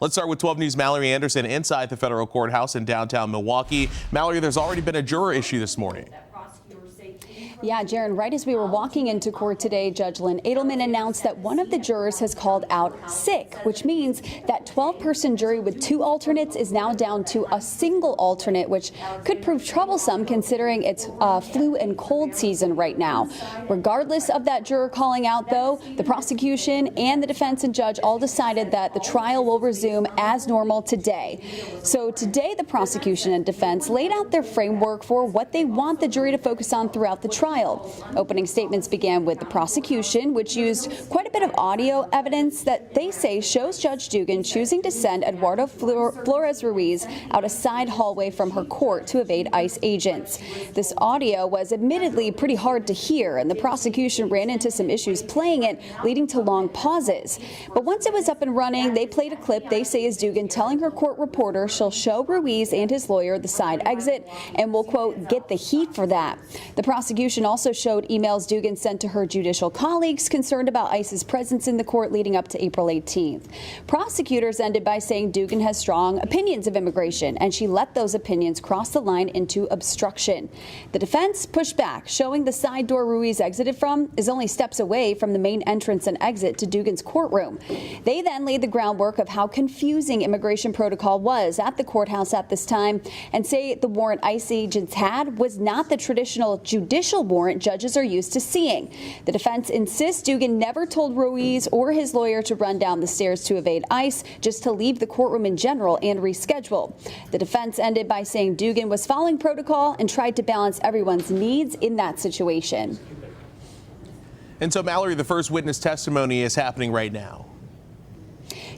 Let's start with 12 News' Mallory Anderson inside the federal courthouse in downtown Milwaukee. Mallory, there's already been a juror issue this morning. Yeah, Jaron, right as we were walking into court today, Judge Lynn Edelman announced that one of the jurors has called out sick, which means that 12-person jury with 2 alternates is now down to a single alternate, which could prove troublesome considering it's flu and cold season right now. Regardless of that juror calling out, though, the prosecution and the defense and judge all decided that the trial will resume as normal today. So today, the prosecution and defense laid out their framework for what they want the jury to focus on throughout the trial. Opening statements began with the prosecution, which used quite a bit of audio evidence that they say shows Judge Dugan choosing to send Eduardo Flores Ruiz out a side hallway from her court to evade ICE agents. This audio was admittedly pretty hard to hear, and the prosecution ran into some issues playing it, leading to long pauses. But once it was up and running, they played a clip they say is Dugan telling her court reporter she'll show Ruiz and his lawyer the side exit and will, quote, get the heat for that. The prosecution also showed emails Dugan sent to her judicial colleagues concerned about ICE's presence in the court leading up to April 18th. Prosecutors ended by saying Dugan has strong opinions of immigration, and she let those opinions cross the line into obstruction. The defense pushed back, showing the side door Ruiz exited from is only steps away from the main entrance and exit to Dugan's courtroom. They then laid the groundwork of how confusing immigration protocol was at the courthouse at this time and say the warrant ICE agents had was not the traditional judicial warrant judges are used to seeing. The defense insists Dugan never told Ruiz or his lawyer to run down the stairs to evade ICE, just to leave the courtroom in general and reschedule. The defense ended by saying Dugan was following protocol and tried to balance everyone's needs in that situation. And so, Mallory, the first witness testimony is happening right now.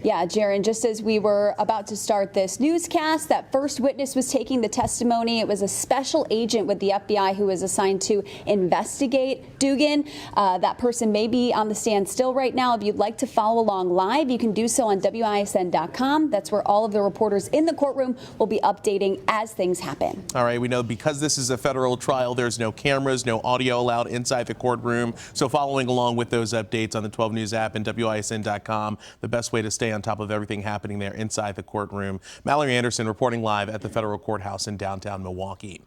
Yeah, Jaron, just as we were about to start this newscast, that first witness was taking the testimony. It was a special agent with the FBI who was assigned to investigate Dugan. That person may be on the stand still right now. If you'd like to follow along live, you can do so on WISN.com. That's where all of the reporters in the courtroom will be updating as things happen. All right, we know because this is a federal trial, there's no cameras, no audio allowed inside the courtroom. So following along with those updates on the 12 News app and WISN.com, the best way to stay on top of everything happening there inside the courtroom. Mallory Anderson reporting live at the federal courthouse in downtown Milwaukee.